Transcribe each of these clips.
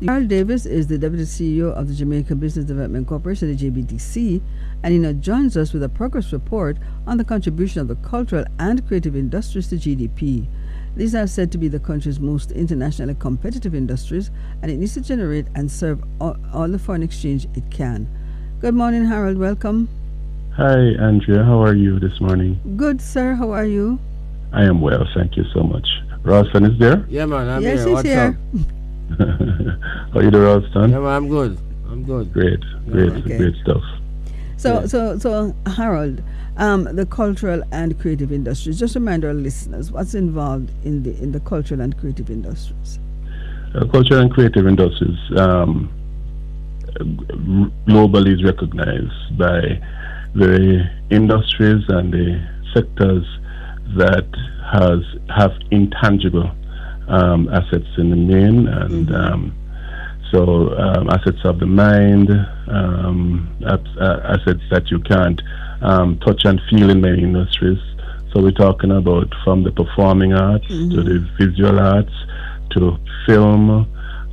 Carl Davis is the Deputy CEO of the Jamaica Business Development Corporation, the JBDC, and he now joins us with a progress report on the contribution of the cultural and creative industries to GDP. These are said to be the country's most internationally competitive industries, and it needs to generate and serve all the foreign exchange it can. Good morning, Harold. Welcome. Hi, Andrea. How are you this morning? Good, sir. How are you? I am well. Thank you so much. Ralston is there? Yeah, man. I'm yes, here. he's What's here. up? How are you doing, Ralston? Yeah, man. I'm good. I'm good. Great. Okay. Great stuff. So, Harold, the cultural and creative industries. Just remind our listeners what's involved in the cultural and creative industries. Cultural and creative industries globally is recognized by the industries and the sectors that have intangible assets in the main, and assets of the mind, assets that you can't touch and feel in many industries. So we're talking about from the performing arts to the visual arts to film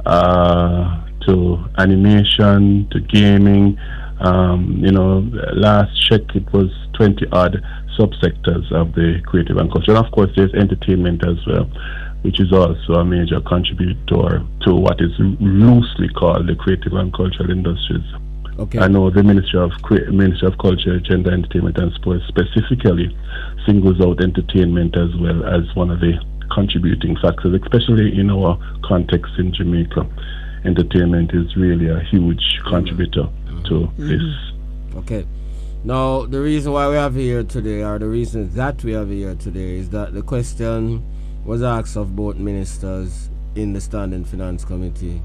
to animation to gaming. Last check it was 20 odd subsectors of the creative and culture. And of course there's entertainment as well, which is also a major contributor to what is loosely called the creative and cultural industries. Okay. I know the Ministry of Culture, Gender, Entertainment and Sports specifically singles out entertainment as well as one of the contributing factors, especially in our context in Jamaica. Entertainment is really a huge contributor to this. Okay. Now, the reason why we have here today, or the reason that we have here today, is that the question was asked of both ministers in the Standing Finance Committee.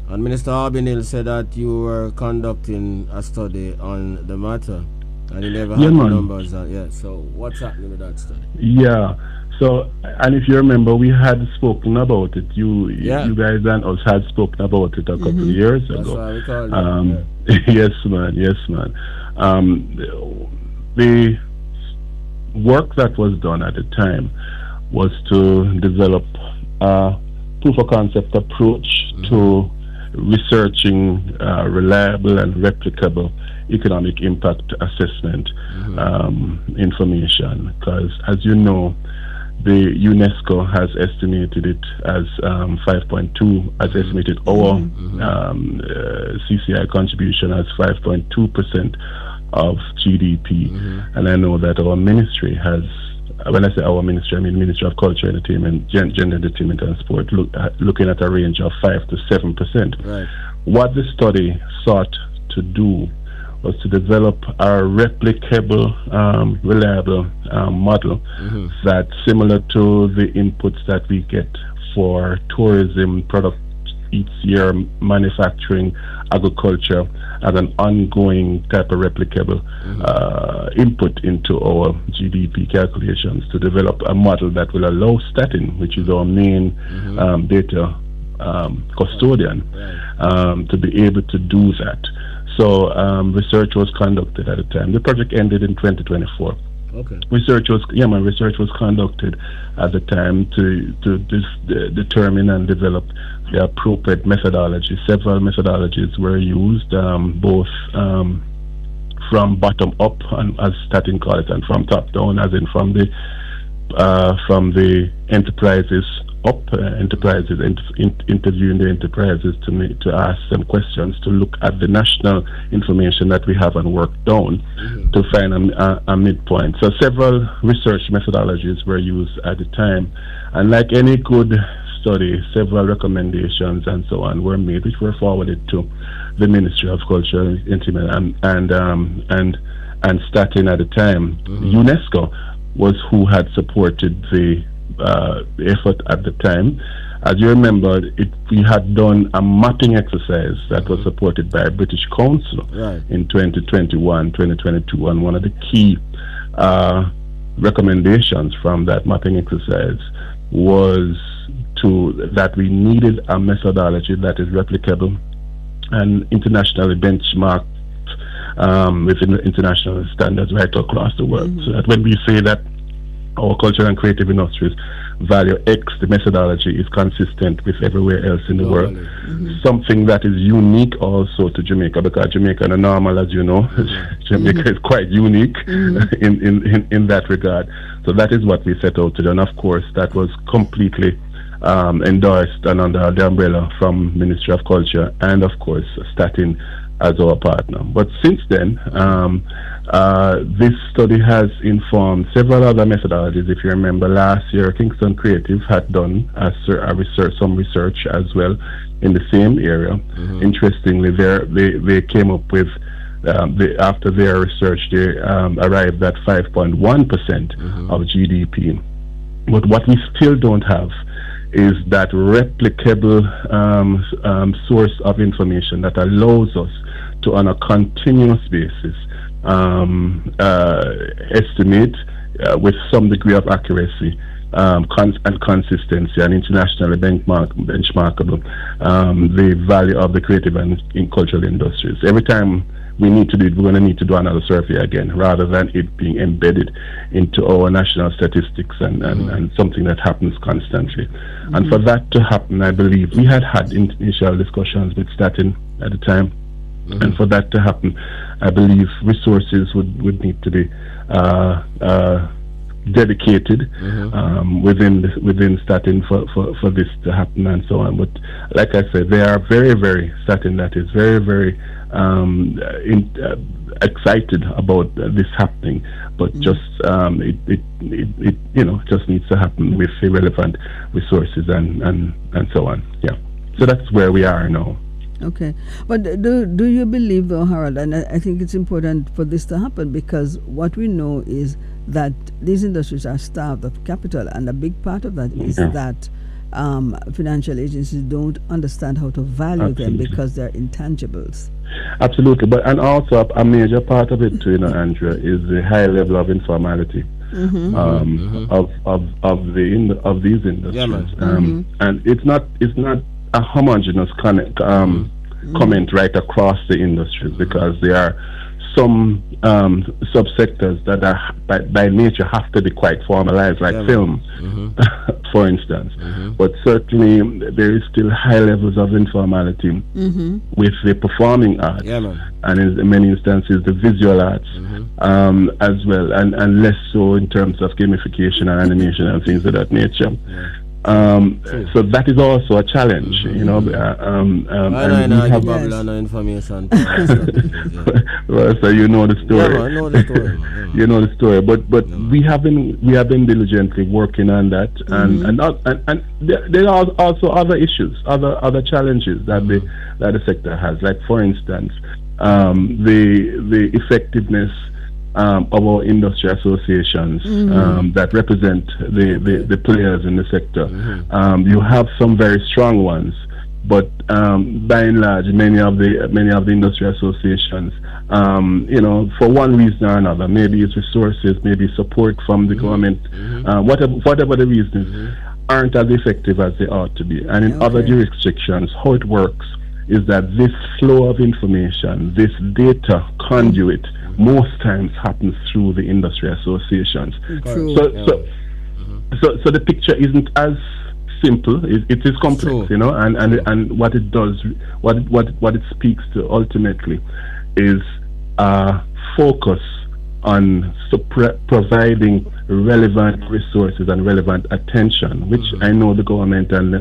And Minister Arbinil said that you were conducting a study on the matter, and you never had the numbers. So what's happening with that study? Yeah. So, and if you remember, we had spoken about it. You guys and us had spoken about it a couple of years ago. That's why we called it. Yes, man. The work that was done at the time was to develop a proof of concept approach to researching reliable and replicable economic impact assessment information, because as you know, the UNESCO has estimated it as 5.2, has estimated our CCI contribution as 5.2% of GDP. And I know that our ministry has, when I say our ministry, I mean Ministry of Culture, Entertainment, Gender, Entertainment and Sport, looking at a range of 5 to 7%. Right. What the study sought to do was to develop a replicable, reliable model that's similar to the inputs that we get for tourism, product each year, manufacturing, agriculture, as an ongoing type of replicable input into our GDP calculations, to develop a model that will allow Statin, which is our main data custodian, to be able to do that. So research was conducted at the time. The project ended in 2024. Okay. Research was conducted at the time to determine and develop the appropriate methodology. Several methodologies were used, both from bottom up, and as Statin calls it, and from top down, as in from the enterprises up, interviewing the enterprises to ask them questions, to look at the national information that we have and work down to find a midpoint. So several research methodologies were used at the time, and like any good study, several recommendations and so on were made, which were forwarded to the Ministry of Culture, Entertainment and Statin at the time. UNESCO was who had supported the effort at the time. As you remember, we had done a mapping exercise that was supported by British Council in 2021, 2022, and one of the key recommendations from that mapping exercise was that we needed a methodology that is replicable and internationally benchmarked within international standards right across the world. So that when we say that our cultural and creative industries value X, the methodology is consistent with everywhere else in the world. Something that is unique also to Jamaica, because Jamaica is normal, as you know. Jamaica is quite unique in that regard. So that is what we set out to do. And of course, that was completely endorsed and under the umbrella from Ministry of Culture and of course Statin as our partner. But since then, this study has informed several other methodologies. If you remember, last year Kingston Creative had done some research as well in the same area. Interestingly, they came up with after their research, they arrived at 5.1% of GDP. But what we still don't have is that replicable source of information that allows us to, on a continuous basis, estimate with some degree of accuracy and consistency and internationally benchmarkable the value of the creative and cultural industries. Every time we need to do it, we're going to need to do another survey again, rather than it being embedded into our national statistics and something that happens constantly. And for that to happen, I believe we had initial discussions with Statin at the time, and for that to happen, I believe resources would need to be dedicated within Statin for this to happen and so on. But like I said, they are very, very Statin that is very, very excited about this happening, but just it just needs to happen with the relevant resources and so on. Yeah, so that's where we are now. Okay, but do you believe, though, Harold, and I think it's important for this to happen, because what we know is that these industries are starved of capital, and a big part of that is that financial agencies don't understand how to value them because they're intangibles. Absolutely, but and also a major part of it too, Andrea, is the high level of informality of these industries, and it's not a homogeneous comment right across the industries, because there are some subsectors that are by nature have to be quite formalized, like film, for instance. But certainly there is still high levels of informality with the performing arts, and in many instances the visual arts as well, and less so in terms of gamification and animation and things of that nature. So that is also a challenge, you know. Information. Well, so you know the story. I know the story. You know the story, but we have been diligently working on that, and there are also other issues, other challenges that the sector has. Like, for instance, the effectiveness of our industry associations that represent the players in the sector. You have some very strong ones, but by and large, many of the industry associations, you know, for one reason or another, maybe it's resources, maybe support from the government, whatever the reasons, aren't as effective as they ought to be. And in other jurisdictions, how it works is that this flow of information, this data conduit, most times happens through the industry associations. So the picture isn't as simple. It is complex, you know, and what it does, what it speaks to ultimately is focus on providing relevant resources and relevant attention, which I know the government and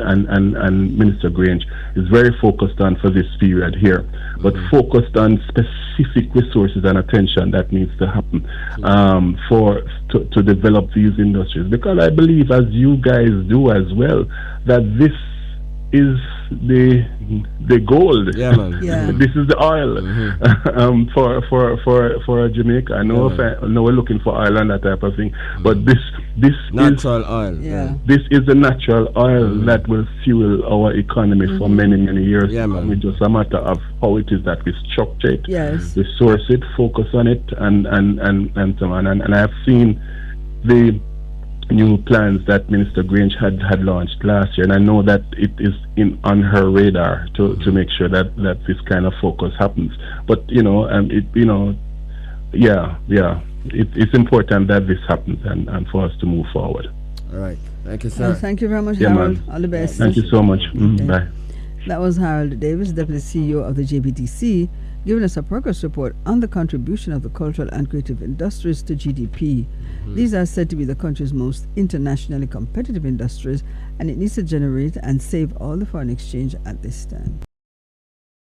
Minister Grange is very focused on for this period here, but focused on specific resources and attention that needs to happen to develop these industries. Because I believe, as you guys do as well, that this is the gold. Yeah, man. Yeah. This is the oil for Jamaica. I know, I know we're looking for oil and that type of thing, but this natural oil. Yeah. This is the natural oil that will fuel our economy for many years. Yeah, man. It's just a matter of how it is that we structure it, Yes. resource it, focus on it, and so on. And I have seen the new plans that Minister Grange had launched last year, and I know that it is on her radar to make sure that this kind of focus happens. But it's important that this happens and for us to move forward. All right. Thank you, sir. Thank you very much, Yeah, Harold. man. All the best. Thank you so much. Okay. Bye. That was Harold Davis, Deputy CEO of the JBDC, giving us a progress report on the contribution of the cultural and creative industries to GDP. These are said to be the country's most internationally competitive industries, and it needs to generate and save all the foreign exchange at this time.